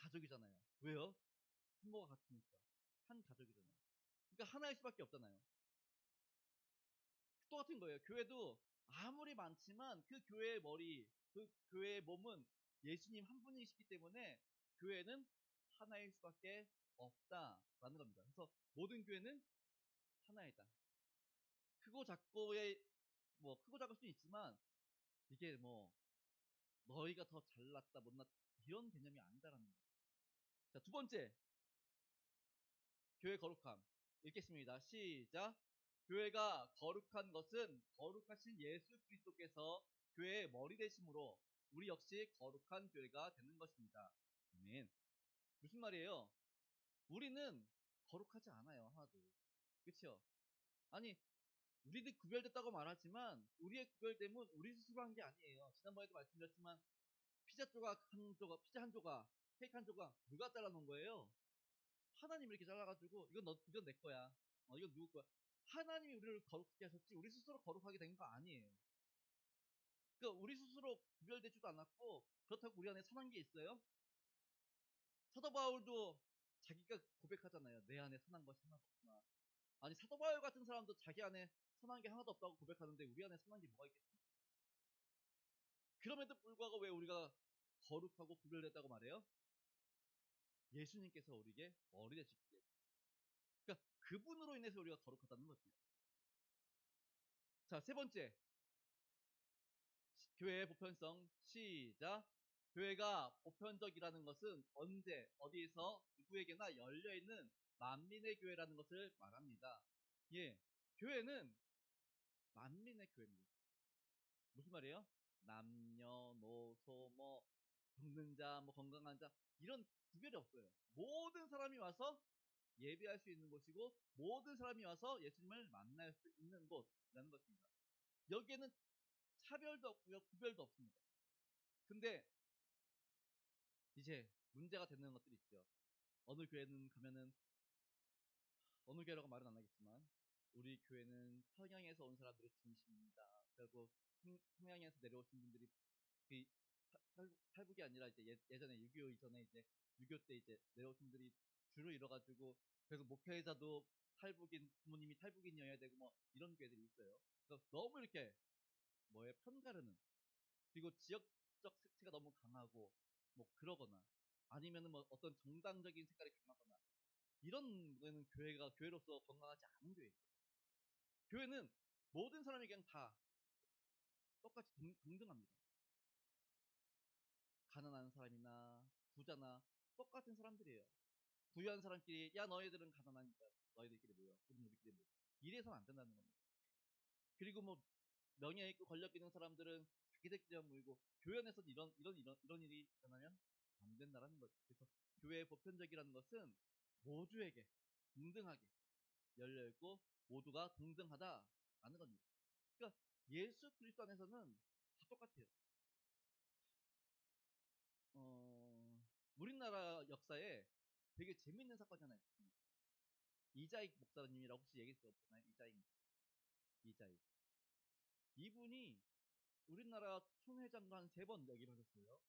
가족이잖아요. 왜요? 부모가 같으니까. 한 가족이잖아요. 그러니까 하나일 수밖에 없잖아요. 똑같은 거예요. 교회도 아무리 많지만 그 교회의 머리, 그 교회의 몸은 예수님 한 분이시기 때문에 교회는 하나일 수밖에 없다라는 겁니다. 그래서 모든 교회는 하나이다. 크고 작고의 뭐 크고 작을 수는 있지만 이게 뭐 너희가 더 잘났다 못났다 이런 개념이 아니다라는 거예요. 자, 두 번째 교회 거룩함 읽겠습니다. 시작. 교회가 거룩한 것은 거룩하신 예수 그리스도께서 교회의 머리 되심으로 우리 역시 거룩한 교회가 되는 것입니다. 아멘. 무슨 말이에요? 우리는 거룩하지 않아요. 하나도. 그렇죠? 아니 우리도 구별됐다고 말하지만 우리의 구별됨은 우리 스스로 한 게 아니에요. 지난번에도 말씀드렸지만 피자 조각 한 조각, 피자 한 조각, 케이크 한 조각 누가 잘라놓은 거예요? 하나님이 이렇게 잘라가지고 이건 내 거야. 이건 누구 거야? 하나님이 우리를 거룩하게 하셨지 우리 스스로 거룩하게 된 거 아니에요. 그러니까 우리 스스로 구별되지도 않았고 그렇다고 우리 안에 선한 게 있어요? 사도 바울도 자기가 고백하잖아요. 내 안에 선한 것이 하나도 없구나. 아니 사도 바울 같은 사람도 자기 안에 선한 게 하나도 없다고 고백하는데 우리 안에 선한 게 뭐가 있겠습니까? 그럼에도 불구하고 왜 우리가 거룩하고 구별됐다고 말해요? 예수님께서 우리에게 머리 되시기 때문에. 그러니까 그분으로 인해서 우리가 거룩하다는 거죠. 자, 세 번째. 교회의 보편성 시작. 교회가 보편적이라는 것은 언제 어디에서 누구에게나 열려있는 만민의 교회라는 것을 말합니다. 예, 교회는 만민의 교회입니다. 무슨 말이에요? 남녀노소 뭐 병든 자, 뭐 건강한 자 이런 구별이 없어요. 모든 사람이 와서 예배할 수 있는 곳이고 모든 사람이 와서 예수님을 만날 수 있는 곳이라는 것입니다. 여기에는 차별도 없고요, 구별도 없습니다. 근데 이제 문제가 되는 것들이 있죠. 어느 교회는 가면은 어느 교회라고 말은 안 하겠지만 우리 교회는 평양에서 온 사람들이 중심입니다. 그리고 평양에서 내려오신 분들이 그 탈북이 아니라 이제 예전에 6.25 이전에 이제 6.25 때 이제 내려오신 분들이 줄을 이뤄가지고 그래서 목회자도 탈북인 부모님이 탈북인이어야 되고 뭐 이런 교회들이 있어요. 그래서 너무 이렇게 뭐에 편가르는 그리고 지역적 색채가 너무 강하고 뭐 그러거나 아니면은 뭐 어떤 정당적인 색깔이 강하거나 이런 거는 교회가 교회로서 건강하지 않은 교회예요. 교회는 모든 사람이 그냥 다 똑같이 동등합니다. 가난한 사람이나 부자나 똑같은 사람들이에요. 부유한 사람끼리 야 너희들은 가난하니까 너희들끼리 모여 우리끼리 모여 이래서는 안 된다는 겁니다. 그리고 뭐 명예 있고 권력 있는 사람들은 자기들끼리만 모이고 교회 안에서는 이런 일이 일어나면 안 된다라는 거죠. 그래서 교회의 보편적이라는 것은 모두에게 동등하게 열려 있고 모두가 동등하다라는 겁니다. 그러니까 예수 그리스도 안에서는 다 똑같아요. 우리나라 역사에 되게 재밌는 사건이 하나 있습니다. 이자익 목사님이라고 혹시 얘기 들어보셨나요? 이자익. 이분이 우리나라 총회장도 한 3번 역임하셨어요.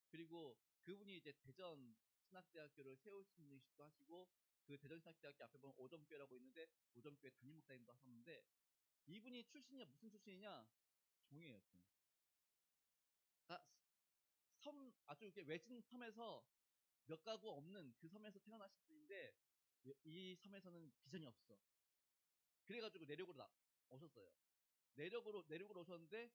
그리고 그분이 이제 대전 신학대학교를 세우신 분이시기도 하시고 그 대전 신학대학교 앞에 보면 오점교회라고 있는데 오점교회 담임 목사님도 하셨는데 이분이 출신이 무슨 출신이냐? 종이에요, 종. 아, 아주 외진 섬에서 몇 가구 없는 그 섬에서 태어나신 분인데 이 섬에서는 비전이 없어. 그래가지고 내륙으로 오셨어요. 내륙으로 오셨는데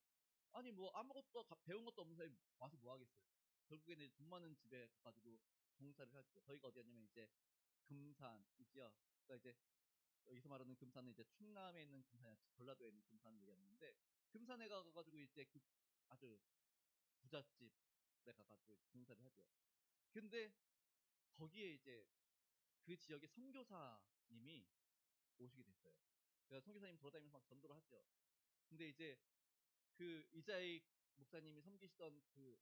아니 뭐 아무것도 배운 것도 없는 사람이 와서 뭐 하겠어요. 결국에는 돈 많은 집에 가가지고 종사를 하죠. 저희가 어디였냐면 이제 금산이지요. 그러니까 이제 여기서 말하는 금산은 이제 충남에 있는 금산이 아니라 전라도에 있는 금산을 얘기하는데 금산에 가가지고 이제 그 아주 부잣집에 가가지고 종사를 하죠. 근데 거기에 이제 그 지역의 선교사님이 오시게 됐어요. 그래서 선교사님 돌아다니면서 막 전도를 하죠. 근데 이제 그 이자익 목사님이 섬기시던 그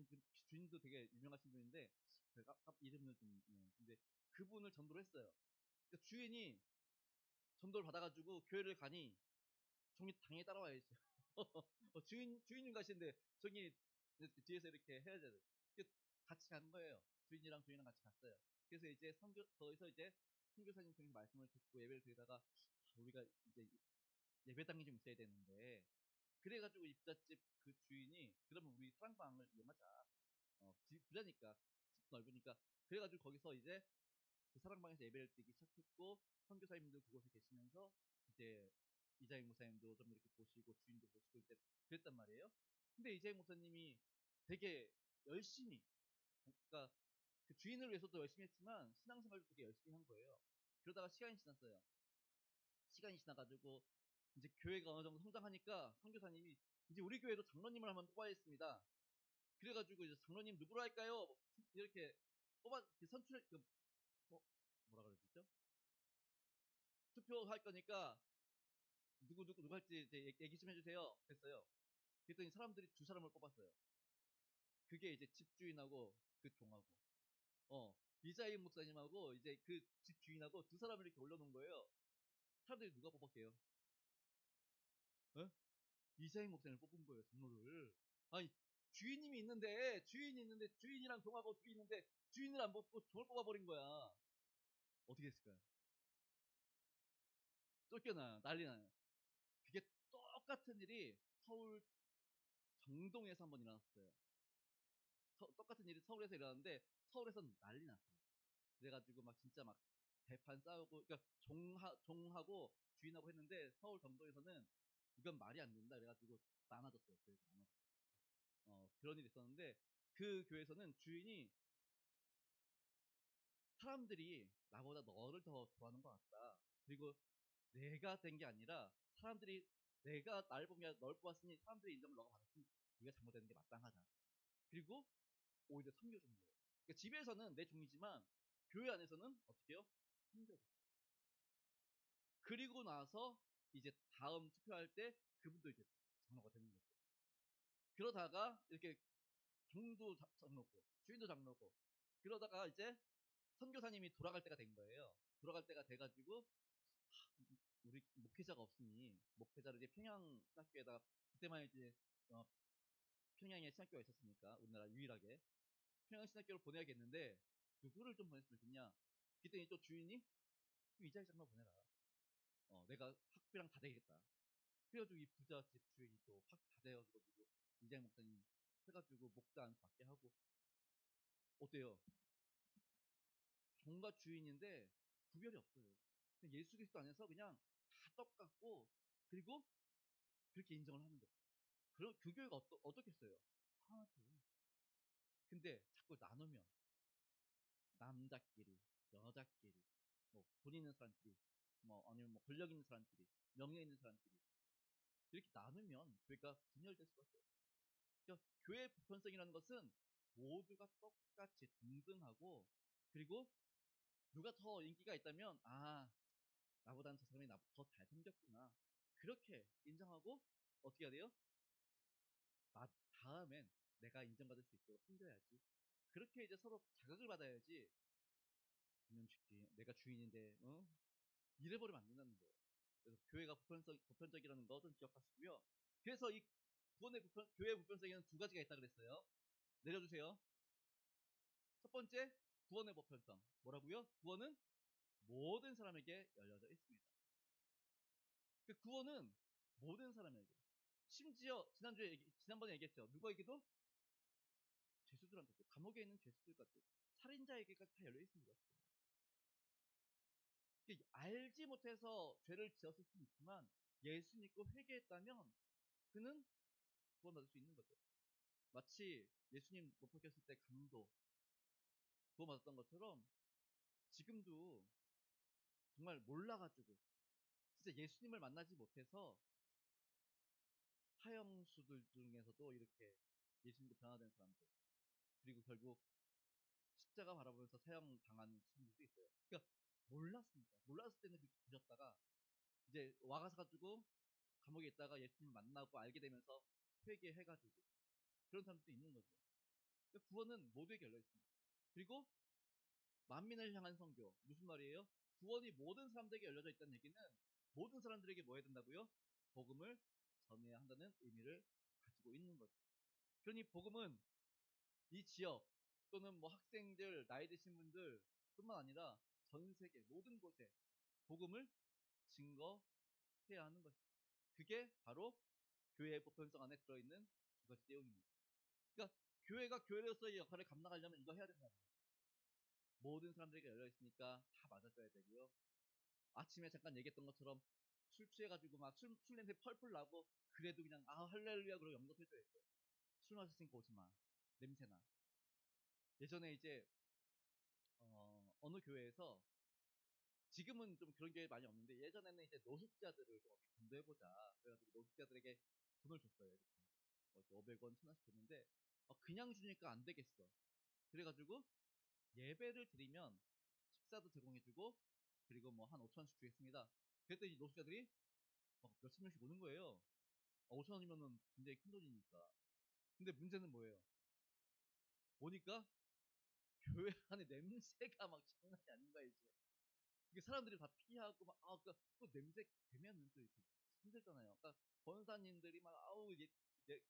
집 주인도 되게 유명하신 분인데 제가 이름을 좀 근데 그분을 전도를 했어요. 그러니까 주인이 전도를 받아가지고 교회를 가니 종이 당연히 따라와야죠. 주인님 가시는데 종이 뒤에서 이렇게 해야 돼요. 같이 간 거예요. 주인이랑 같이 갔어요. 그래서 이제 거기서 이제 선교사님 통해서 말씀을 듣고 예배를 드리다가 우리가 이제 예배당이 좀 있어야 되는데 그래가지고 이 부잣집 그 주인이 그러면 우리 사랑방을 이용하자. 집 부자니까 집 넓으니까 그래가지고 거기서 이제 그 사랑방에서 예배를 드리기 시작했고 선교사님도 그곳에 계시면서 이제 이자익 목사님도 좀 이렇게 보시고 주인도 보시고 이제 그랬단 말이에요. 근데 이자익 목사님이 되게 열심히 그러니까 그 주인을 위해서도 열심히 했지만 신앙생활도 되게 열심히 한 거예요. 그러다가 시간이 지났어요. 시간이 지나가지고 이제 교회가 어느 정도 성장하니까 선교사님이 이제 우리 교회도 장로님을 한번 뽑아야겠습니다. 그래가지고 이제 장로님 누구로 할까요? 이렇게 선출 뭐라 그러죠? 투표할 거니까 누구 할지 이제 얘기 좀 해주세요. 그랬어요. 그랬더니 사람들이 두 사람을 뽑았어요. 그게 이제 집주인하고 그 종하고 이자임 목사님하고 이제 그 집주인하고 두 사람을 이렇게 올려놓은 거예요. 사람들이 누가 뽑았게요? 어? 이자임 목사님을 뽑은 거예요, 장로를. 아니 주인이 있는데 주인이랑 종하고 둘이 있는데 주인을 안 뽑고 종을 뽑아버린 거야. 어떻게 했을까요? 쫓겨나요. 난리 나요. 그게 똑같은 일이 서울 정동에서 한번 일어났어요. 똑같은 일이 서울에서 일어났는데 서울에서는 난리 났어요. 그래가지고 막 진짜 막 대판 싸우고 그러니까 종하고 주인하고 했는데 서울 정동에서는 이건 말이 안 된다 그래가지고 나눠졌어요. 교회가 나눠졌어요. 그런 일이 있었는데 그 교회에서는 주인이 사람들이 나보다 너를 더 좋아하는 것 같다. 그리고 내가 된 게 아니라 사람들이 내가 날 보면 널 뽑았으니 사람들이 인정을 너가 받았으니 네가 잘못되는 게 마땅하다. 그리고 오히려 섬겨주는 거예요. 그러니까 집에서는 내 종이지만 교회 안에서는 어떻게 해요? 섬겨줘. 그리고 나서 이제 다음 투표할 때 그분도 이제 장로가 되는 거죠. 그러다가 이렇게 종도 장로고 주인도 장로고 그러다가 이제 선교사님이 돌아갈 때가 된 거예요. 돌아갈 때가 돼가지고 우리 목회자가 없으니 목회자를 이제 평양 신학교에다가 그때만 이제 평양에 신학교가 있었으니까 우리나라 유일하게 평양 신학교를 보내야겠는데 누구를 좀 보냈으면 좋겠냐. 그랬더니 또 주인이 이자희 장로 보내라. 내가 학비랑 다 되겠다. 그래가지고 이 부잣집 주인이 또 확 다 되어가지고 이자희 목사님 해가지고 목사 안수 받게 하고 어때요? 종과 주인인데 구별이 없어요. 예수 그리스도 안에서 그냥 다 똑같고 그리고 그렇게 인정을 하는 거죠. 그럼 그 교회가 어떻겠어요? 하나죠. 근데 자꾸 나누면 남자끼리, 여자끼리, 뭐 돈 있는 사람끼리, 뭐 아니면 뭐 권력 있는 사람끼리, 명예 있는 사람끼리 이렇게 나누면 교회가 분열될 수가 있어요. 그러니까 교회의 보편성이라는 것은 모두가 똑같이 동등하고 그리고 누가 더 인기가 있다면 나보다는 저 사람이 나보다 더 잘생겼구나 그렇게 인정하고 어떻게 해야 돼요? 다음엔 내가 인정받을 수 있도록 섬겨야지. 그렇게 이제 서로 자극을 받아야지. 이놈시키 내가 주인인데 이래버리면 안 된다는 거예요. 그래서 교회가 보편적이라는 거 좀 기억하시고요. 그래서 이 교회의 보편성에는 두 가지가 있다 그랬어요. 내려주세요. 첫 번째, 구원의 보편성. 뭐라고요? 구원은 모든 사람에게 열려져 있습니다. 그 구원은 모든 사람에게. 심지어 지난번에 얘기했죠. 누구에게도? 죄수들한테도, 감옥에 있는 죄수들까지, 살인자에게까지 다 열려 있습니다. 알지 못해서 죄를 지었을 수는 있지만 예수 믿고 회개했다면 그는 구원받을 수 있는 거죠. 마치 예수님 못 박혔을 때 강도 구원받았던 것처럼 지금도 정말 몰라가지고 진짜 예수님을 만나지 못해서 하영수들 중에서도 이렇게 예수 믿고 변화된 사람들 그리고 결국 십자가 바라보면서 사형 당한 친구들도 있어요. 그러니까 몰랐으니까 몰랐을 때는 그렇게 부셨다가 이제 와가지고 감옥에 있다가 예수님 만나고 알게 되면서 회개해가지고 그런 사람들도 있는 거죠. 그러니까 구원은 모두에게 열려 있습니다. 그리고 만민을 향한 선교 무슨 말이에요? 구원이 모든 사람들에게 열려져 있다는 얘기는 모든 사람들에게 뭐 해야 된다고요? 복음을 전해야 한다는 의미를 가지고 있는 거죠. 그러니 복음은 이 지역 또는 뭐 학생들, 나이 드신 분들 뿐만 아니라 전 세계 모든 곳에 복음을 증거해야 하는 것입니다. 그게 바로 교회의 보편성 안에 들어있는 두 가지 내용입니다. 그러니까 교회가 교회로서의 역할을 감당하려면 이거 해야 된다. 모든 사람들에게 열려 있으니까 다 맞아줘야 되고요. 아침에 잠깐 얘기했던 것처럼 술 취해가지고 막 술 냄새 펄펄 나고 그래도 그냥 할렐루야 그러고 영접해줘야 돼. 술 마셨으니까 오지 마. 냄새나. 예전에 이제 어느 교회에서 지금은 좀 그런 게 많이 없는데 예전에는 이제 노숙자들을 좀 어떻게 전도해보자. 그래가지고 노숙자들에게 돈을 줬어요. 뭐 500원, 1000원씩 줬는데 그냥 주니까 안 되겠어. 그래가지고 예배를 드리면 식사도 제공해주고 그리고 뭐 한 5,000원씩 주겠습니다. 그랬더니 노숙자들이 막 몇십 명씩 오는 거예요. 5,000원이면은 굉장히 큰 돈이니까. 근데 문제는 뭐예요? 오니까 교회 안에 냄새가 막 장난이 아닌 거야, 이제. 이게 사람들이 다 피하고, 막, 또 냄새 되면은 또 이렇게 힘들잖아요. 그러니까 권사님들이 막, 이제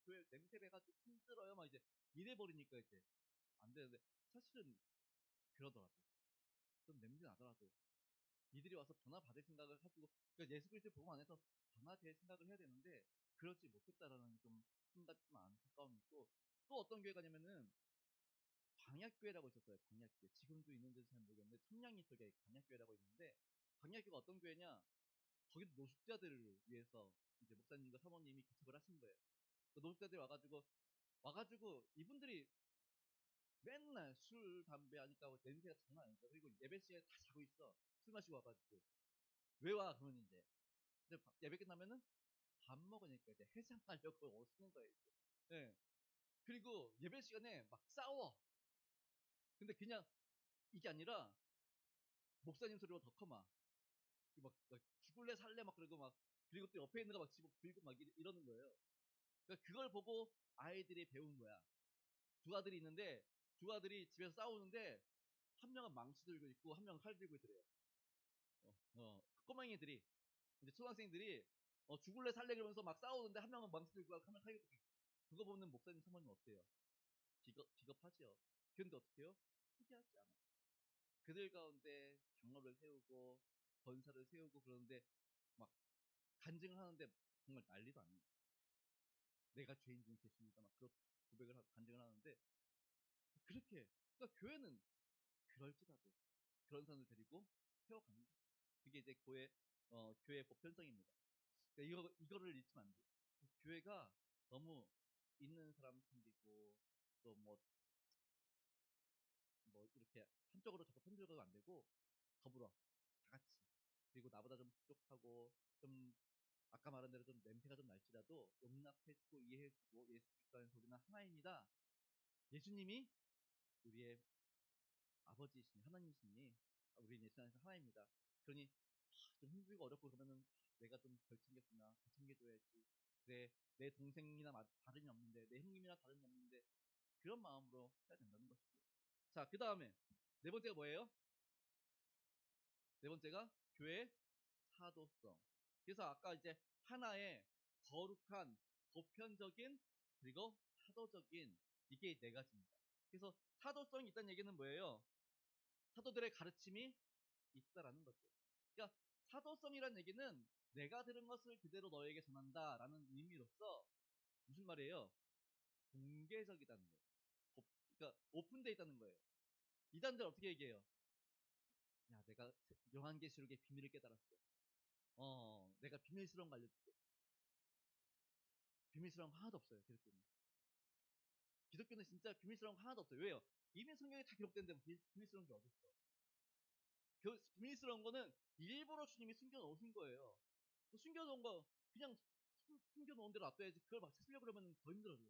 교회 냄새 배가지고 힘들어요. 막 이제 이래버리니까 이제 안 되는데, 사실은 그러더라고. 좀 냄새 나더라도. 이들이 와서 변화 받을 생각을 가지고, 그러니까 예수 그리스도의 복음 안에서 변화될 생각을 해야 되는데, 그러지 못했다라는 좀 생각이 좀 안타까움이 있고, 또 어떤 교회가 냐면은, 광약교회라고 있었어요. 광약교회. 지금도 있는지는 잘 모르겠는데 청량리 쪽에 광약교회라고 있는데 광약교회가 어떤 교회냐? 거기도 노숙자들을 위해서 이제 목사님과 사모님이 개척을 하신 거예요. 그 노숙자들이 와가지고 이분들이 맨날 술, 담배 하니까 냄새가 장난 아니죠. 그리고 예배 시간에 다 자고 있어. 술 마시고 와가지고 왜 와? 그러니 이제 근데 예배 끝나면은 밥 먹으니까 이제 해장하려고 오시는 거예요. 이제. 네. 그리고 예배 시간에 막 싸워. 근데 그냥 이게 아니라 목사님 소리가 더 커 막. 막 죽을래 살래 막 그러고 막 그리고 또 옆에 있는 거 막 집어 들고 막 이러는 거예요. 그러니까 그걸 보고 아이들이 배운 거야. 두 아들이 있는데 두 아들이 집에서 싸우는데 한 명은 망치 들고 있고 한 명은 칼 들고 있더래요. 그 꼬맹이들이 이제 초등학생들이 죽을래 살래 그러면서 막 싸우는데 한 명은 망치 들고 한 명은 칼 들고 있고 그거 보는 목사님 사모님 어때요? 비겁하지요. 그런데 어떻게 해요? 포기하지 않아. 그들 가운데 장로를 세우고 권사를 세우고 그러는데 막 간증을 하는데 정말 난리도 아니에요. 내가 죄인 중에 계십니다. 막 그런 고백을 하고 간증을 하는데 그렇게 그러니까 교회는 그럴지라도 그런 사람을 데리고 세워가는 거예요. 그게 이제 교회의 보편성입니다. 그러니까 이거를 잊으면 안 돼요. 교회가 너무 있는 사람 챙기고 또 뭐 이렇게 한쪽으로 자꾸 편들어도 안 되고 더불어 다 같이 그리고 나보다 좀 부족하고 좀 아까 말한 대로 좀 냄새가 좀 날지라도 용납해주고 이해해주고 예수 그리스도 안에서 우리는 하나입니다. 예수님이 우리의 아버지이시니 하나님이시니 우리 예수 안에서 하나입니다. 그러니 좀 힘들고 어렵고 그러면은 내가 좀 덜 챙겼구나 더 챙겨줘야지. 내 동생이나 다름이 없는데 내 형님이나 다름이 없는데 그런 마음으로 해야 된다는 것이죠. 자, 그 다음에 네 번째가 뭐예요? 네 번째가 교회의 사도성. 그래서 아까 이제 하나의 거룩한 보편적인 그리고 사도적인 이게 네 가지입니다. 그래서 사도성이 있다는 얘기는 뭐예요? 사도들의 가르침이 있다라는 거죠. 그러니까 사도성이라는 얘기는 내가 들은 것을 그대로 너에게 전한다라는 의미로서 무슨 말이에요? 공개적이다는 거예요. 그러니까 오픈되어 있다는 거예요. 이단들 어떻게 얘기해요? 야, 내가 요한계시록의 비밀을 깨달았어. 내가 비밀스러운 거 알려줄게. 비밀스러운 거 하나도 없어요. 기독교는. 기독교는 진짜 비밀스러운 거 하나도 없어요. 왜요? 이미 성경에 다 기록된데 비밀스러운 게 어딨어? 그 비밀스러운 거는 일부러 주님이 숨겨놓으신 거예요. 숨겨놓은 거 그냥 숨겨놓은 대로 놔둬야지 그걸 막 찾으려고 그러면 더 힘들어져요.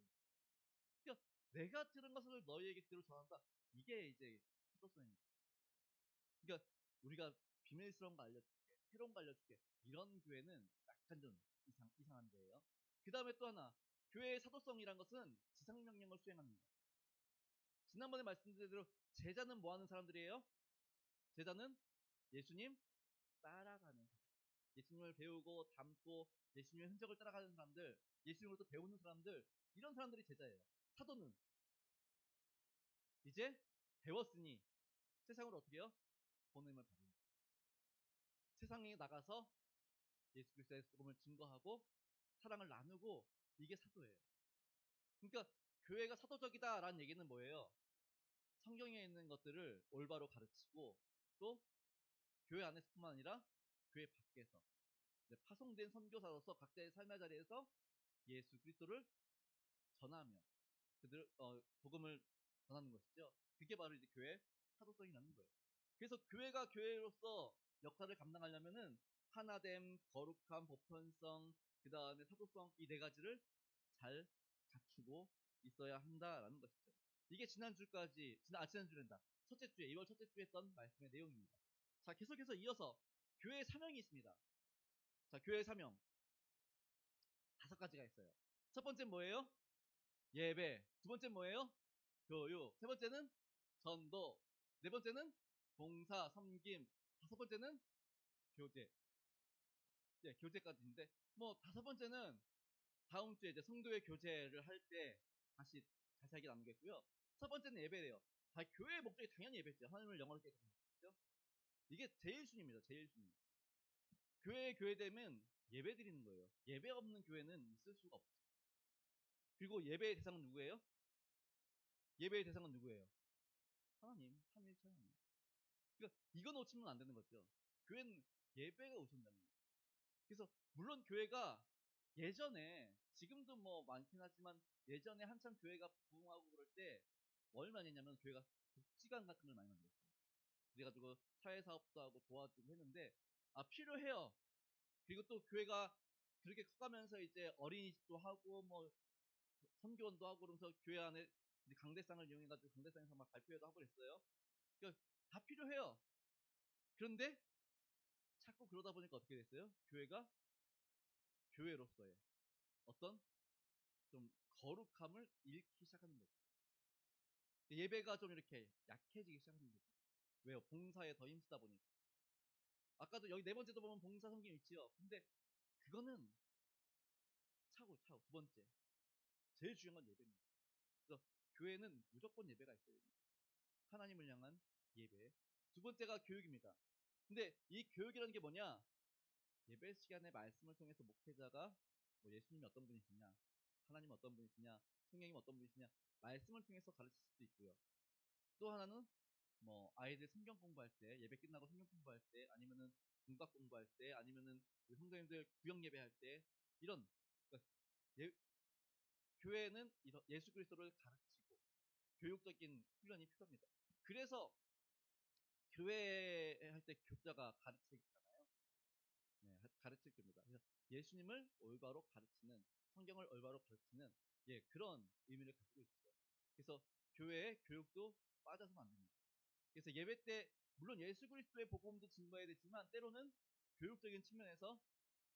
그러니까 내가 들은 것을 너희에게 그대로 전한다. 이게 이제 사도성입니다. 그러니까 우리가 비밀스러운 거 알려줄게, 새로운 거 알려줄게 이런 교회는 약간 좀 이상한 데예요. 그 다음에 또 하나 교회의 사도성이란 것은 지상명령을 수행하는 거. 지난번에 말씀드린 대로 제자는 뭐 하는 사람들이에요? 제자는 예수님 따라가는 사람. 예수님을 배우고 닮고 예수님의 흔적을 따라가는 사람들, 예수님으로부터 배우는 사람들 이런 사람들이 제자예요. 사도는 이제 배웠으니 세상으로 어떻게 해요? 복음을 바랍니다. 세상에 나가서 예수 그리스도의 복음을 증거하고 사랑을 나누고 이게 사도예요. 그러니까 교회가 사도적이다라는 얘기는 뭐예요? 성경에 있는 것들을 올바로 가르치고 또 교회 안에서뿐만 아니라 교회 밖에서 파송된 선교사로서 각자의 삶의 자리에서 예수 그리스도를 전하며 그들 복음을 전하는 것이죠. 그게 바로 이제 교회 사도성이라는 거예요. 그래서 교회가 교회로서 역할을 감당하려면은 하나됨, 거룩함, 보편성, 그 다음에 사도성 이 네 가지를 잘 갖추고 있어야 한다라는 것이죠. 이게 지난주란다. 첫째 주에 2월 첫째 주에 했던 말씀의 내용입니다. 자, 계속해서 이어서 교회의 사명이 있습니다. 자, 교회의 사명 5가지가 있어요. 첫 번째는 뭐예요? 예배. 두 번째는 뭐예요? 교육. 세 번째는 전도. 네 번째는 봉사, 섬김. 다섯 번째는 교제. 예, 교제까지인데 뭐 다섯 번째는 다음 주에 이제 성도의 교제를 할 때 다시 자세하게 나누겠고요. 첫 번째는 예배래요. 교회의 목적이 당연히 예배죠. 하나님을 영원하게 드리는 거죠. 이게 제일 순위입니다. 제일 순위. 교회에 교회되면 예배 드리는 거예요. 예배 없는 교회는 있을 수가 없죠. 그리고 예배의 대상은 누구예요? 예배의 대상은 누구예요? 하나님, 삼위일체 하나님. 그러니까 이거 놓치면 안 되는 거죠. 교회는 예배가 우선이라는 거예요. 그래서 물론 교회가 예전에 지금도 뭐 많긴 하지만 예전에 한참 교회가 부흥하고 그럴 때 뭘 많이 했냐면 교회가 복지관 같은 걸 많이 만들었어요. 그래가지고 사회사업도 하고 도와주고 했는데 필요해요. 그리고 또 교회가 그렇게 커가면서 이제 어린이집도 하고 뭐 선교원도 하고 그러면서 교회 안에 강대상을 이용해가지고 강대상에서 막 발표회도 하고 그랬어요. 그러니까 다 필요해요. 그런데 자꾸 그러다 보니까 어떻게 됐어요? 교회가 교회로서의 어떤 좀 거룩함을 잃기 시작하는 거죠. 예배가 좀 이렇게 약해지기 시작하는 거죠. 왜요? 봉사에 더 힘쓰다 보니까. 아까도 여기 네 번째도 보면 봉사 섬김 있지요. 근데 그거는 차고 두 번째. 제일 중요한 건 예배입니다. 그래서 교회는 무조건 예배가 있어야 됩니다. 하나님을 향한 예배. 두 번째가 교육입니다. 근데 이 교육이라는 게 뭐냐? 예배 시간에 말씀을 통해서 목회자가 뭐 예수님이 어떤 분이시냐, 하나님 어떤 분이시냐, 성령님 어떤 분이시냐 말씀을 통해서 가르칠 수도 있고요. 또 하나는 뭐 아이들 성경 공부할 때, 예배 끝나고 성경 공부할 때, 아니면은 문학 공부할 때, 아니면은 우리 성도님들 구역 예배할 때 이런 그러니까 교회는 예수 그리스도를 가르치고 교육적인 훈련이 필요합니다. 그래서 교회 할 때 교자가 가르치잖아요. 네, 가르칠 겁니다. 그래서 예수님을 올바로 가르치는, 성경을 올바로 가르치는 그런 의미를 가지고 있죠. 그래서 교회의 교육도 빠져서는 안 됩니다. 그래서 예배 때 물론 예수 그리스도의 복음도 증거해야 되지만 때로는 교육적인 측면에서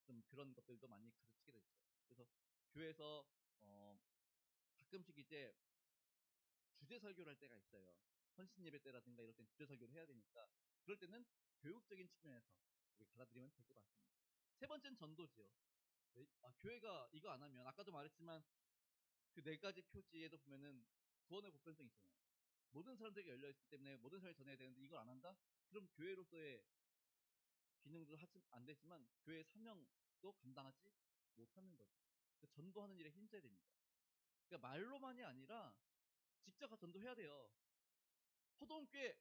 좀 그런 것들도 많이 가르치게 되죠. 그래서 교회에서 가끔씩 이제 주제 설교를 할 때가 있어요. 헌신 예배 때라든가 이럴 땐 주제 설교를 해야 되니까 그럴 때는 교육적인 측면에서 받아들이면 될 것 같습니다. 세 번째는 전도지요. 교회가 이거 안 하면 아까도 말했지만 그 네 가지 표지에도 보면은 구원의 보편성이 있잖아요. 모든 사람들에게 열려 있기 때문에 모든 사람이 전해야 되는데 이걸 안 한다? 그럼 교회로서의 기능도 하지 안 되지만 교회의 사명도 감당하지 못하는 거죠. 전도하는 일에 힘써야 됩니다. 그러니까 말로만이 아니라 직접 가서 전도해야 돼요. 포동교회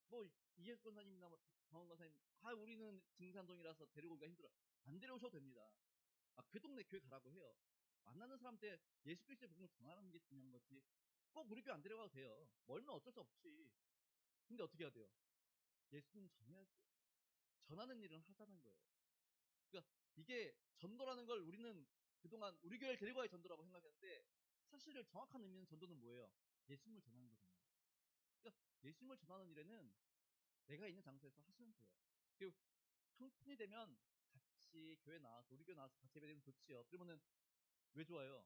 뭐 이예수 권사님이나 뭐 정원 권사님 우리는 증산동이라서 데리고 오기가 힘들어. 안 데려오셔도 됩니다. 그 동네 교회 가라고 해요. 만나는 사람한테 예수 그리스도의 복음을 전하는 게 중요한 거지. 꼭 우리 교회 안 데려가도 돼요. 멀면 어쩔 수 없지. 근데 어떻게 해야 돼요? 예수님 전해야죠. 전하는 일은 하자는 거예요. 그러니까 이게 전도라는 걸 우리는 그동안 우리 교회를 데리고 가야 전도라고 생각했는데 사실 정확한 의미는 전도는 뭐예요? 예수님을 전하는 거잖아요. 그러니까 예수님을 전하는 일에는 내가 있는 장소에서 하시는 거예요. 그리고 형편이 되면 같이 교회 나와서 우리 교회 나와서 같이 예배되면 좋지요. 그러면은 왜 좋아요?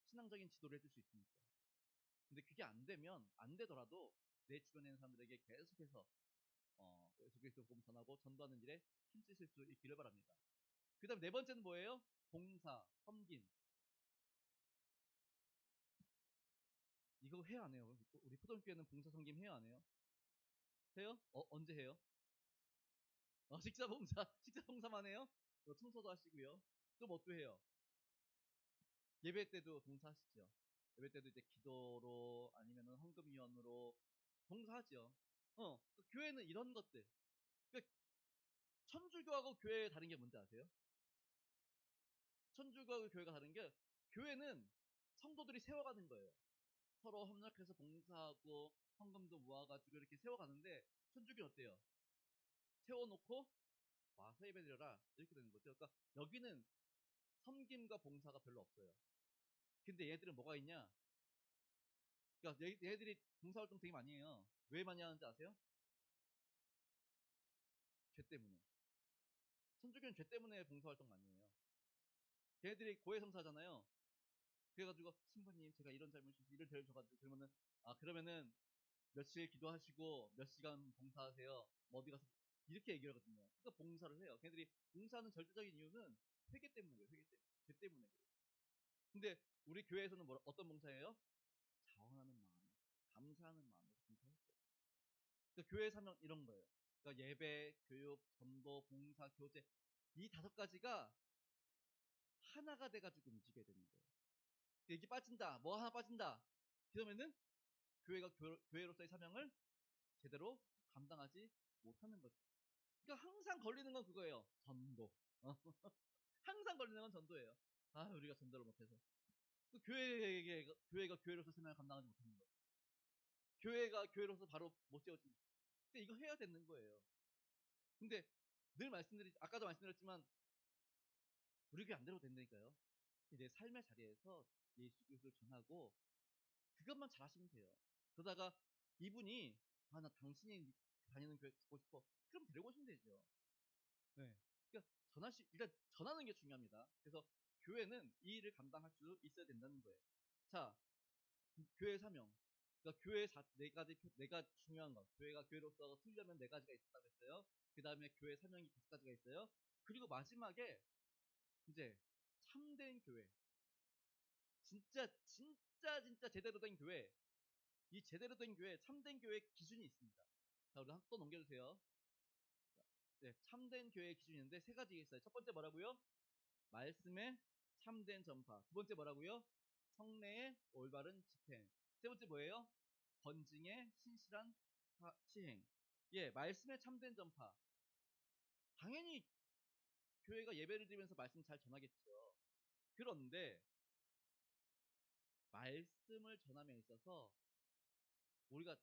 신앙적인 지도를 해줄 수 있으니까. 근데 그게 안 되면 안 되더라도 내 주변에 있는 사람들에게 계속해서 예수 그리스도 복음 전하고 전도하는 일에 힘쓰실 수 있기를 바랍니다. 그 다음 네 번째는 뭐예요? 봉사, 섬김. 그거 해요, 안 해요? 우리 포동교회는 봉사 섬김 해요, 안 해요? 해요? 언제 해요? 식사 봉사, 식사 봉사만 해요? 청소도 하시고요. 또 뭐 또 해요? 예배 때도 봉사하시죠. 예배 때도 이제 기도로 아니면은 헌금위원으로 봉사하죠. 그 교회는 이런 것들. 그러니까 천주교하고 교회의 다른 게 뭔지 아세요? 천주교하고 교회가 다른 게 교회는 성도들이 세워가는 거예요. 서로 협력해서 봉사하고 헌금도 모아가지고 이렇게 세워가는데 천주교는 어때요? 세워놓고 와서 예배드려라 이렇게 되는 거죠. 그러니까 여기는 섬김과 봉사가 별로 없어요. 근데 얘들은 뭐가 있냐? 그러니까 얘들이 봉사활동 되게 많이 해요. 왜 많이 하는지 아세요? 죄 때문에. 천주교는 죄 때문에 봉사활동 많이 해요. 걔네들이 고해성사잖아요. 그래가지고 신부님 제가 이런 잘못이 이를 데려줘가지고 그러면은 그러면은 며칠 기도하시고 몇 시간 봉사하세요. 뭐 어디 가서 이렇게 얘기하거든요. 그러니까 봉사를 해요. 걔네들이 봉사하는 절대적인 이유는 회개 때문에 그래요. 회개 때문에. 죄 때문에 그래요. 근데 우리 교회에서는 어떤 봉사예요? 자원하는 마음, 감사하는 마음으로 봉사했어요. 그러니까 교회 사명 이런 거예요. 그러니까 예배, 교육, 전도, 봉사, 교제 이 5가지가 하나가 돼가지고 움직여야 되는 거예요. 이게 빠진다, 뭐 하나 빠진다. 그러면은 교회가 교회로서의 사명을 제대로 감당하지 못하는 거죠. 그러니까 항상 걸리는 건 그거예요. 전도. 항상 걸리는 건 전도예요. 우리가 전도를 못해서. 교회가 교회로서 사명을 감당하지 못하는 거예요. 교회가 교회로서 바로 못 세워진다. 그러니까 이거 해야 되는 거예요. 근데 늘 아까도 말씀드렸지만 우리 교회 안 되도 된다니까요. 내 삶의 자리에서 예수 그리스도를 전하고 그것만 잘하시면 돼요. 그러다가 이분이 나 당신이 다니는 교회 가고 싶어. 그럼 데리고 오시면 되죠. 네. 그러니까 일단 전하는 게 중요합니다. 그래서 교회는 이 일을 감당할 수 있어야 된다는 거예요. 자, 교회 사명. 그러니까 네 가지 중요한 것. 교회가 교회로서 쓰려면 4가지가 있었다고 했어요. 그 다음에 교회 사명이 5가지가 있어요. 그리고 마지막에 이제 참된 교회. 진짜 제대로 된 교회. 이 제대로 된 교회, 참된 교회 기준이 있습니다. 자, 우리 또 넘겨주세요. 네, 참된 교회의 기준이 있는데 3가지 있어요. 첫 번째 뭐라고요? 말씀의 참된 전파. 두 번째 뭐라고요? 성례의 올바른 집행. 세 번째 뭐예요? 번증의 신실한 시행. 말씀의 참된 전파. 당연히 교회가 예배를 드리면서 말씀 잘 전하겠죠. 그런데 말씀을 전함에 있어서 우리가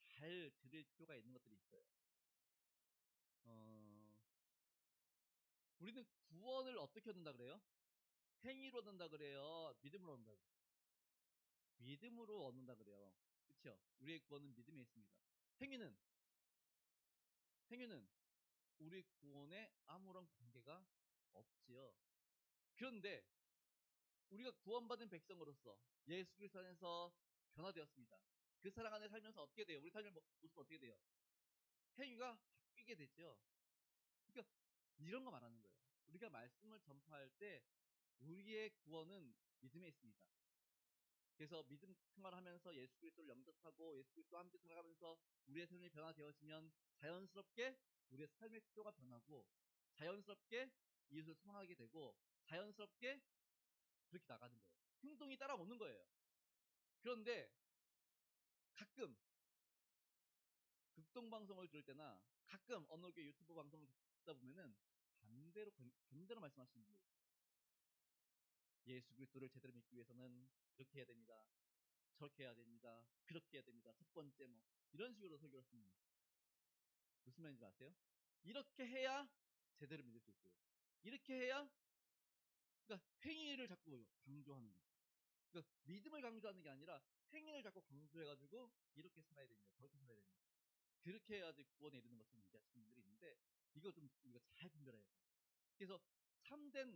잘 들을 필요가 있는 것들이 있어요. 우리는 구원을 어떻게 얻는다 그래요? 행위로 얻는다 그래요? 믿음으로 얻는다 그래요? 믿음으로 얻는다 그래요. 그렇죠? 우리의 구원은 믿음에 있습니다. 행위는 우리 구원에 아무런 관계가 없지요. 그런데 우리가 구원받은 백성으로서 예수 그리스도 안에서 변화되었습니다. 그 사랑 안에 살면서 어떻게 돼요? 우리 삶의 모습은 어떻게 돼요? 행위가 바뀌게 되죠. 그러니까 이런 거 말하는 거예요. 우리가 말씀을 전파할 때 우리의 구원은 믿음에 있습니다. 그래서 믿음 생활을 하면서 예수 그리스도를 영접하고 예수 그리스도와 함께 살아가면서 우리의 삶이 변화되어지면 자연스럽게 우리의 삶의 태도가 변하고 자연스럽게 이웃을 소망하게 되고 자연스럽게 그렇게 나가는 거예요. 행동이 따라오는 거예요. 그런데 가끔 극동방송을 들을 때나 가끔 어느 교회 유튜브 방송을 듣다 보면은 반대로 말씀하시는 분들 예수 그리스도를 제대로 믿기 위해서는 이렇게 해야 됩니다. 저렇게 해야 됩니다. 그렇게 해야 됩니다. 첫 번째 이런 식으로 설교를 씁니다. 무슨 말인지 아세요? 이렇게 해야 제대로 믿을 수 있어요. 이렇게 해야 그러니까 행위를 자꾸 강조하는 거예요. 그러니까 믿음을 강조하는 게 아니라 행위를 자꾸 강조해가지고 이렇게 살아야 됩니다. 저렇게 살아야 됩니다. 그렇게 해야지 구원에 이르는 것처럼 얘기하시는 분들이 있는데 이거 좀 우리가 잘 분별해야 돼요. 그래서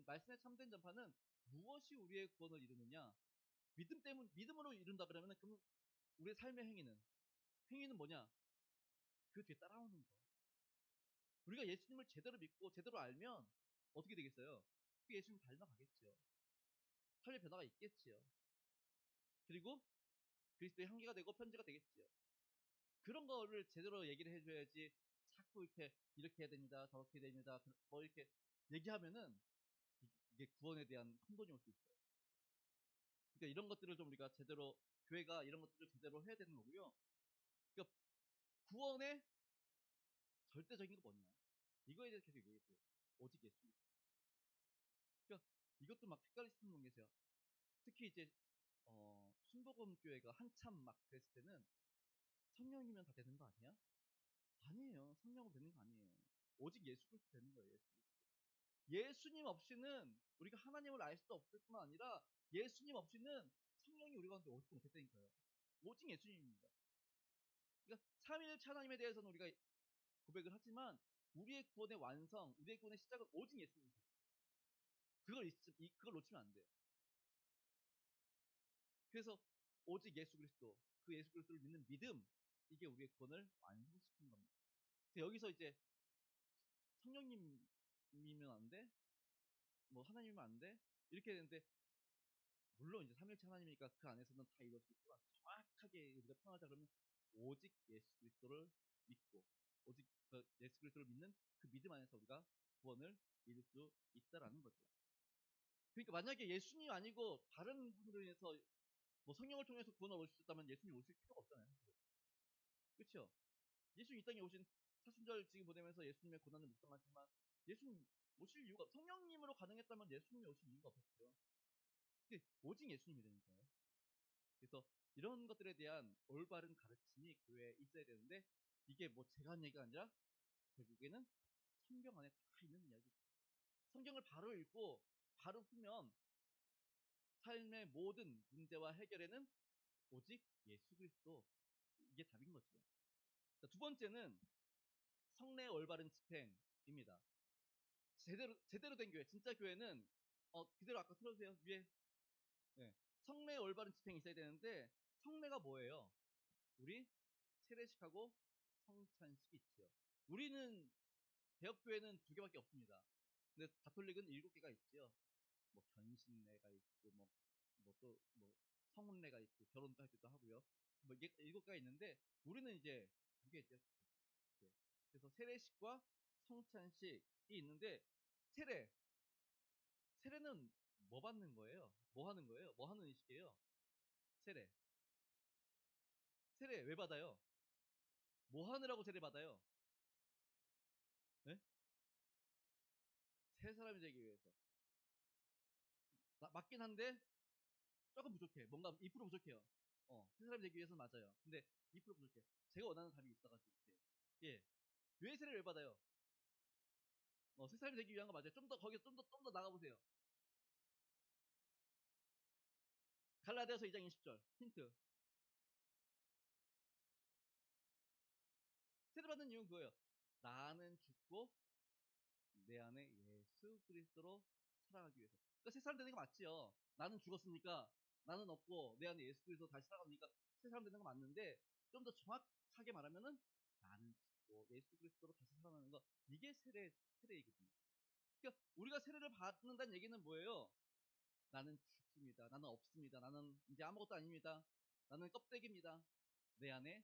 말씀의 참된 전파는 무엇이 우리의 구원을 이루느냐? 믿음으로 이룬다 그러면 그럼 우리의 삶의 행위는 뭐냐? 그 뒤에 따라오는 거. 우리가 예수님을 제대로 믿고 제대로 알면 어떻게 되겠어요? 그 예수님 닮아가겠죠. 삶의 변화가 있겠지요. 그리고 그리스도의 향기가 되고 편지가 되겠지요. 그런 거를 제대로 얘기를 해줘야지 자꾸 이렇게 해야 됩니다. 저렇게 해야 됩니다. 뭐 이렇게 얘기하면은 이게 구원에 대한 혼돈이 올 수 있어요. 그러니까 이런 것들을 좀 우리가 제대로, 교회가 이런 것들을 제대로 해야 되는 거고요. 그러니까 구원의 절대적인 거 뭐냐? 이거에 대해서 계속 얘기했어요. 오직 예수. 그러니까 이것도 막 헷갈리시는 분 계세요. 특히 이제 순복음 교회가 한참 막 그랬을 때는 성령이면 다 되는 거 아니야? 아니에요. 성령으로 되는 거 아니에요. 오직 예수 그리스도 되는 거예요. 예수 그리스도. 예수님 없이는 우리가 하나님을 알 수도 없을 뿐만 아니라 예수님 없이는 성령이 우리 가운데 오지 못했다니까요. 오직 예수님입니다. 그러니까 삼위일체 하나님에 대해서는 우리가 고백을 하지만 우리의 구원의 완성, 우리의 구원의 시작은 오직 예수님입니다. 그걸 놓치면 안 돼요. 그래서 오직 예수 그리스도, 그 예수 그리스도를 믿는 믿음, 이게 우리의 구원을 완성시키는 겁니다. 여기서 이제 성령님이면 안 돼? 뭐 하나님이면 안 돼? 이렇게 되는데, 물론 이제 삼일체 하나님이니까 그 안에서는 다 이루어지겠지만 정확하게 우리가 표현하자 그러면 오직 예수 그리스도를 믿고 오직 그 예수 그리스도를 믿는 그 믿음 안에서 우리가 구원을 이룰 수 있다라는 거죠. 그러니까 만약에 예수님이 아니고 다른 분으로 인해서 뭐 성령을 통해서 구원을 얻을 수 있다면 예수님 오실 필요가 없잖아요. 그렇죠? 예수님 이 땅에 오신 사순절 지금 보내면서 예수님의 고난을 묵상하지만 예수님 오실 이유가, 성령님으로 가능했다면 예수님이 오실 이유가 없었어요. 오직 예수님이 되니까요. 그래서 이런 것들에 대한 올바른 가르침이 교회에 있어야 되는데, 이게 뭐 제가 한 얘기가 아니라 결국에는 성경 안에 다 있는 이야기죠. 성경을 바로 읽고 바로 풀면 삶의 모든 문제와 해결에는 오직 예수 그리스도, 이게 답인 거죠. 두 번째는 성례의 올바른 집행입니다. 제대로 된 교회, 진짜 교회는 그대로 아까 틀어주세요. 위에. 네. 성례의 올바른 집행이 있어야 되는데, 성례가 뭐예요? 우리 세례식하고 성찬식이 있죠. 우리는 개혁교회는 2개밖에 없습니다. 근데 가톨릭은 7개가 있죠. 뭐 견신례가 있고 뭐 성혼례가 있고 결혼도 할 때도 하고요. 뭐 이게 7개가 있는데 우리는 이제 2개죠. 네. 그래서 세례식과 성찬식이 있는데, 세례는 뭐 받는 거예요? 뭐 하는 거예요? 뭐 하는 의식이에요? 세례 왜 받아요? 뭐 하느라고 세례 받아요? 네? 새 사람이 되기 위해서. 맞긴 한데 조금 부족해. 뭔가 2% 부족해요. 새 사람이 되기 위해서는 맞아요. 근데 2% 부족해. 제가 원하는 답이 있어가지고. 예. 왜 세례를 왜 받아요? 새 사람이 되기 위한 거 맞아요. 거기서 좀 더 나가보세요. 갈라디아서 2장 20절. 힌트. 세례 받는 이유는 그거예요. 나는 죽고 내 안에 예수 그리스도로 살아가기 위해서. 그러니까 새 사람 되는 거 맞지요. 나는 죽었으니까, 나는 없고 내 안에 예수 그리스도 다시 살아가니까 새 사람 되는 거 맞는데, 좀 더 정확하게 말하면은 나는 죽고 예수 그리스도로 다시 살아나는 거, 이게 세례이거든요. 그러니까 우리가 세례를 받는다는 얘기는 뭐예요? 나는 죽습니다. 나는 없습니다. 나는 이제 아무것도 아닙니다. 나는 껍데기입니다. 내 안에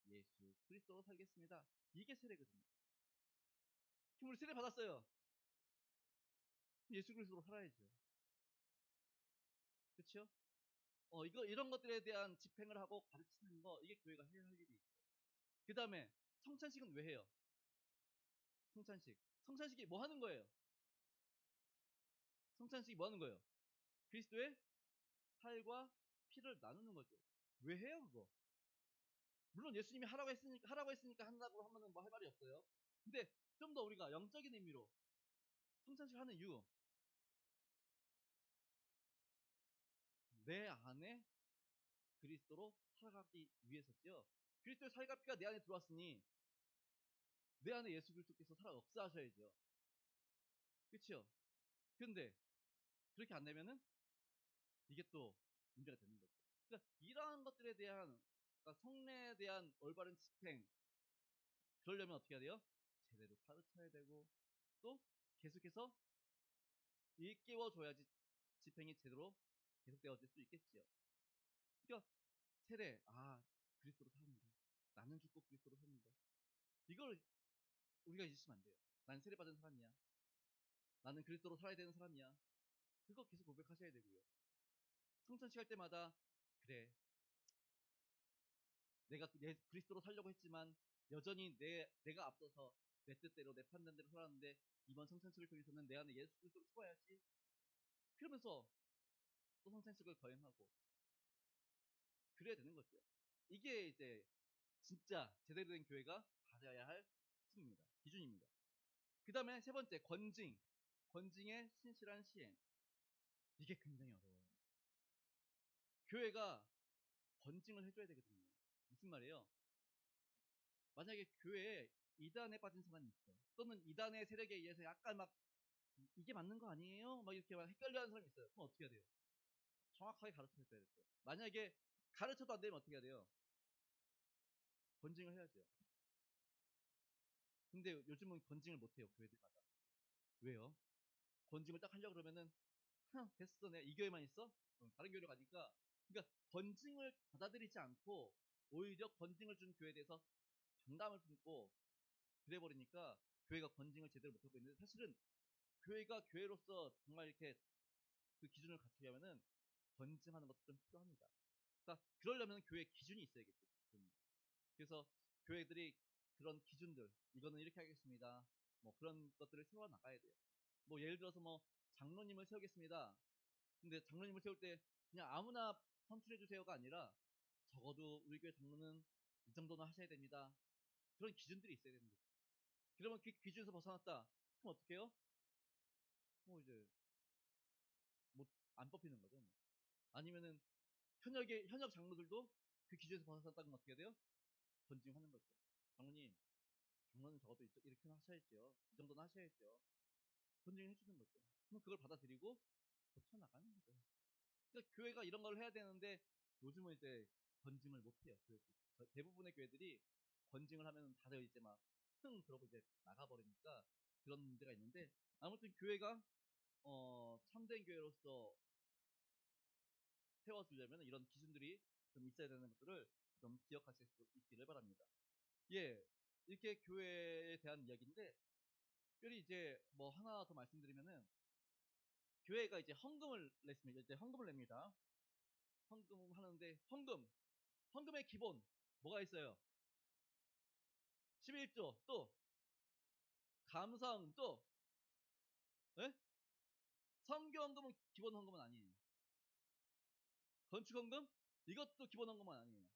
예수 그리스도로 살겠습니다. 이게 세례거든요. 그럼 우리 세례 받았어요. 예수 그리스도로 살아야죠. 그렇죠? 이런 것들에 대한 집행을 하고 가르치는 거, 이게 교회가 해야 할 일이 있어요. 그 다음에 성찬식은 왜 해요? 성찬식이 뭐 하는 거예요? 성찬식이 뭐 하는 거예요? 그리스도의 살과 피를 나누는 거죠. 왜 해요, 그거? 물론 예수님이 하라고 했으니까 한다고 하면은 뭐 할 말이 없어요. 근데 좀 더 우리가 영적인 의미로 성찬식 하는 이유, 내 안에 그리스도로 살아가기 위해서죠. 그리스도의 살과 피가 내 안에 들어왔으니 내 안에 예수 그리스도께서 살아 역사하셔야죠. 그렇죠? 근데 그렇게 안 되면은 이게 또 문제가 되는 거죠. 그러니까 이러한 것들에 대한, 그러니까 성례에 대한 올바른 집행, 그러려면 어떻게 해야 돼요? 제대로 가르쳐야 되고, 또 계속해서 일깨워줘야지 집행이 제대로 계속되어질 수 있겠지요. 그러니까 세례, 그리스도로 사는다. 나는 죽고 그리스도로 사는다. 이걸 우리가 잊으시면 안 돼요. 난 세례 받은 사람이야. 나는 그리스도로 살아야 되는 사람이야. 그거 계속 고백하셔야 되고요. 성찬식 할 때마다 그래, 내가 그리스도로 살려고 했지만 여전히 내가 앞서서 내 뜻대로 내 판단대로 살았는데 이번 성찬식을 통해서는 내 안에 예수 그리스도를 채워야지. 그러면서 또 성찬식을 거행하고 그래야 되는 거죠. 이게 이제 진짜 제대로 된 교회가 가져야 할 특징입니다. 기준입니다. 그 다음에 세 번째, 권징. 권징의 신실한 시행. 이게 굉장히 어려워요. 교회가 권징을 해줘야 되거든요. 무슨 말이에요? 만약에 교회에 이단에 빠진 사람이 있어. 또는 이단의 세력에 의해서 약간 막 이게 맞는 거 아니에요? 막 이렇게 막 헷갈려하는 사람이 있어요. 그럼 어떻게 해야 돼요? 정확하게 가르쳐줘야 돼요. 만약에 가르쳐도 안 되면 어떻게 해야 돼요? 권징을 해야죠. 근데 요즘은 권징을 못해요. 교회들마다. 왜요? 권징을 딱 하려고 그러면은 됐어. 내가 이 교회만 있어? 다른 교회로 가니까. 그러니까 권징을 받아들이지 않고 오히려 권징을 준 교회에 대해서 장담을 품고 그래버리니까 교회가 권징을 제대로 못하고 있는데 사실은 교회가 교회로서 정말 이렇게 그 기준을 갖추려면은 권징하는 것도 좀 필요합니다. 그러니까 그러려면 교회 기준이 있어야겠죠. 그래서 교회들이 그런 기준들, 이거는 이렇게 하겠습니다. 뭐 그런 것들을 세워 나가야 돼요. 뭐 예를 들어서 뭐 장로님을 세우겠습니다. 근데 장로님을 세울 때 그냥 아무나 선출해 주세요가 아니라 적어도 우리 교회 장로는 이 정도는 하셔야 됩니다. 그런 기준들이 있어야 되는 거죠. 그러면 그 기준에서 벗어났다. 그럼 어떻게 해요? 뭐 이제 뭐 안 뽑히는 거죠. 뭐. 아니면은 현역 장로들도 그 기준에서 벗어났다면 어떻게 해야 돼요? 권징하는 거죠. 장로님, 장로는 적어도 이렇게 하셔야죠. 이 정도는 하셔야죠. 권징해 주는 거죠. 그럼 그걸 받아들이고 고쳐나가는 거죠. 그러니까 교회가 이런 걸 해야 되는데 요즘은 이제 권징을 못해요. 대부분의 교회들이 권징을 하면 다들 이제 막 그러고 이제 나가버리니까 그런 문제가 있는데 아무튼 교회가 참된 교회로서 세워주려면 이런 기준들이 좀 있어야 되는 것들을 좀 기억하실 수 있기를 바랍니다. 예, 이렇게 교회에 대한 이야기인데 특별히 이제 뭐 하나 더 말씀드리면은 교회가 이제 헌금을 냈습니다. 이제 헌금을 냅니다. 헌금 하는데 헌금의 기본 뭐가 있어요? 11조 또 감사헌금 또 예? 선교헌금은 기본 헌금은 아니에요. 건축헌금 이것도 기본 헌금은 아니에요.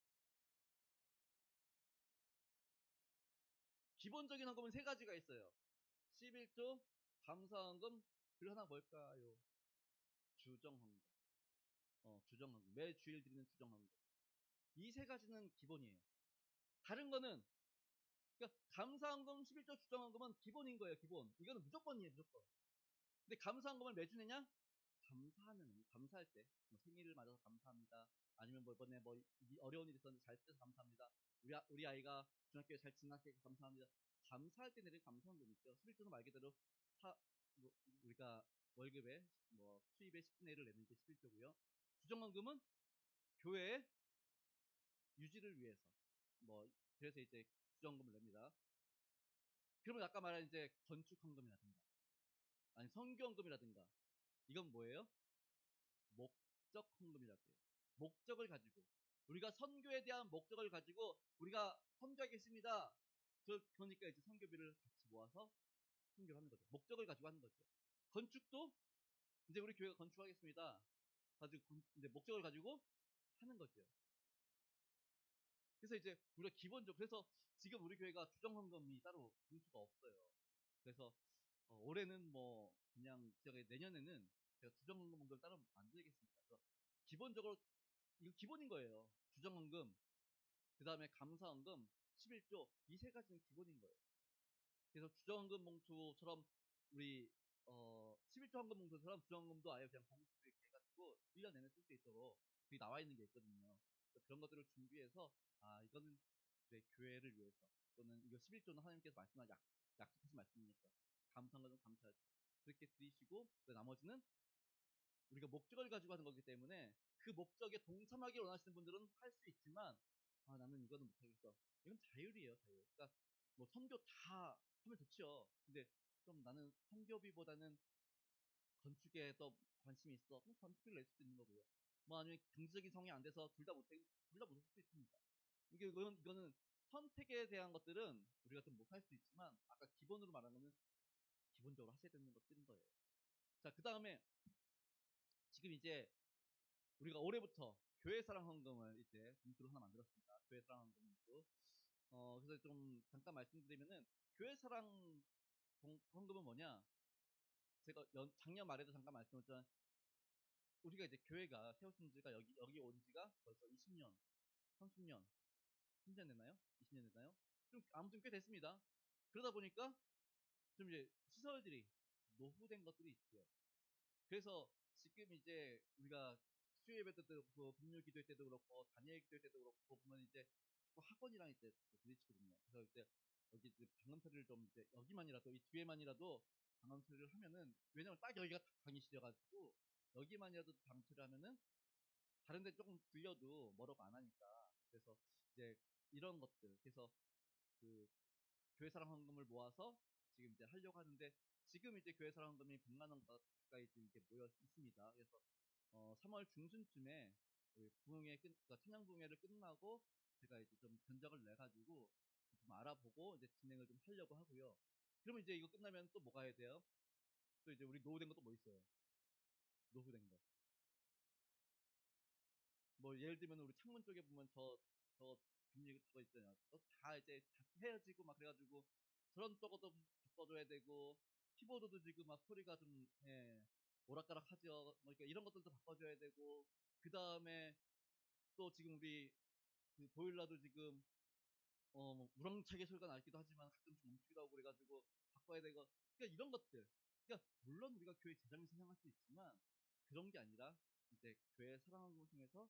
기본적인 헌금은 세 가지가 있어요. 11조 감사헌금 그리고 하나 뭘까요? 주정헌금. 주정헌금. 매 주일 드리는 주정헌금. 이 세 가지는 기본이에요. 다른 거는 그러니까 감사헌금 11조 주정헌금은 기본인 거예요. 기본. 이거는 무조건이에요. 무조건. 근데 감사헌금을 매주 내냐? 감사할 때, 뭐 생일을 맞아서 감사합니다. 아니면 뭐 이번에 뭐 어려운 일이 있었는데 잘 돼서 감사합니다. 우리 아이가 중학교에 잘 진학해 감사합니다. 감사할 때 내는 감사헌금 있죠. 11조는 말 그대로 뭐 우리가 월급에 뭐 수입의 10분의 1을 내는 게 11조고요. 주정헌금은 교회의 유지를 위해서 뭐 그래서 이제 주정헌금을 냅니다. 그러면 아까 말한 이제 건축헌금이라든가 아니 성교헌금이라든가 이건 뭐예요? 목적 헌금이라고 해요. 목적을 가지고 우리가 선교에 대한 목적을 가지고 우리가 선교하겠습니다. 그러니까 이제 선교비를 같이 모아서 선교를 하는 거죠. 목적을 가지고 하는 거죠. 건축도 이제 우리 교회가 건축하겠습니다. 가지고 이제 목적을 가지고 하는 거죠. 그래서 이제 우리가 기본적으로 그래서 지금 우리 교회가 주정 헌금이 따로 봉투가 없어요. 그래서 올해는 뭐 그냥 제가 내년에는 제가 주정 헌금을 따로 만들겠습니다. 그래서 기본적으로 이거 기본인 거예요. 주정헌금, 그 다음에 감사헌금, 11조 이 세 가지는 기본인 거예요. 그래서 주정헌금 봉투처럼 우리 11조 헌금 봉투처럼 주정헌금도 아예 그냥 봉투에 이렇게 해가지고 1년 내내 쓸 수 있도록 여기 나와 있는 게 있거든요. 그런 것들을 준비해서 이거는 그래, 교회를 위해서 또는 이거 11조는 하나님께서 말씀한 약속하신 말씀이니까 감사헌금 감사하죠. 그렇게 드리시고 나머지는 우리가 목적을 가지고 하는 거기 때문에 그 목적에 동참하기 원하시는 분들은 할 수 있지만 나는 이거는 못하겠어. 이건 자율이에요, 자율. 그러니까 뭐 선교 다 하면 좋죠. 근데 좀 나는 선교비보다는 건축에 더 관심이 있어. 그럼 건축비를 낼 수도 있는 거고요. 뭐 아니면 경제적인 성이 안 돼서 둘 다 못해, 둘 다 못할 수도 있습니다. 이거는 선택에 대한 것들은 우리가 좀 못할 수 있지만 아까 기본으로 말한 거는 기본적으로 하셔야 되는 것들인 거예요. 자, 그 다음에 지금 이제 우리가 올해부터 교회 사랑 헌금을 이제 봉투를 하나 만들었습니다. 교회 사랑 헌금 봉투. 그래서 좀 잠깐 말씀드리면은 교회 사랑 헌금은 뭐냐? 제가 작년 말에도 잠깐 말씀드렸지만 우리가 이제 교회가 세워진 지가 여기 온 지가 벌써 20년, 30년, 10년 됐나요? 20년 됐나요? 좀 아무튼 꽤 됐습니다. 그러다 보니까 좀 이제 시설들이 노후된 것들이 있고요. 그래서 지금 이제 우리가 수요 예배 때도 그렇고 금요 기도회 때도 그렇고 단일 기도회 때도 그렇고 보면 이제 자꾸 학원이랑 이제 부딪히거든요. 그래서 이제 여기 이제 방언 처리를 좀 이제 여기만이라도 이 뒤에만이라도 방언 처리를 하면은 왜냐면 딱 여기가 딱 강의실이어가지고 여기만이라도 방언 처리를 하면은 다른데 조금 들려도 뭐라고 안 하니까 그래서 이제 이런 것들 그래서 그 교회 사랑 헌금을 모아서 지금 이제 하려고 하는데 지금 이제 교회 사랑 헌금이 100만 원 가까이 지금 이렇게 모여 있습니다. 그래서 3월 중순쯤에 그러니까 찬양 부흥회를 끝나고 제가 이제 좀 견적을 내 가지고 좀 알아보고 이제 진행을 좀 하려고 하고요. 그러면 이제 이거 끝나면 또 뭐가 해야 돼요? 또 이제 우리 노후된 거 또 뭐 있어요? 노후된 거. 뭐 예를 들면 우리 창문 쪽에 보면 저 비닐 그거 있잖아요. 다 이제 다 헤어지고 막 그래가지고 저런 쪽도 바꿔줘야 되고 키보드도 지금 막 소리가 좀 오락가락하죠. 뭐 그러니까 이런 것들도 바꿔줘야 되고 그 다음에 또 지금 우리 그 보일러도 지금 뭐 우렁차게 소리가 나기도 하지만 가끔씩 멈추기도 하고 그래가지고 바꿔야 되고 그러니까 이런 것들 그러니까 물론 우리가 교회 재정을 생각할 수 있지만 그런 게 아니라 이제 교회 사랑하는 곳을 통해서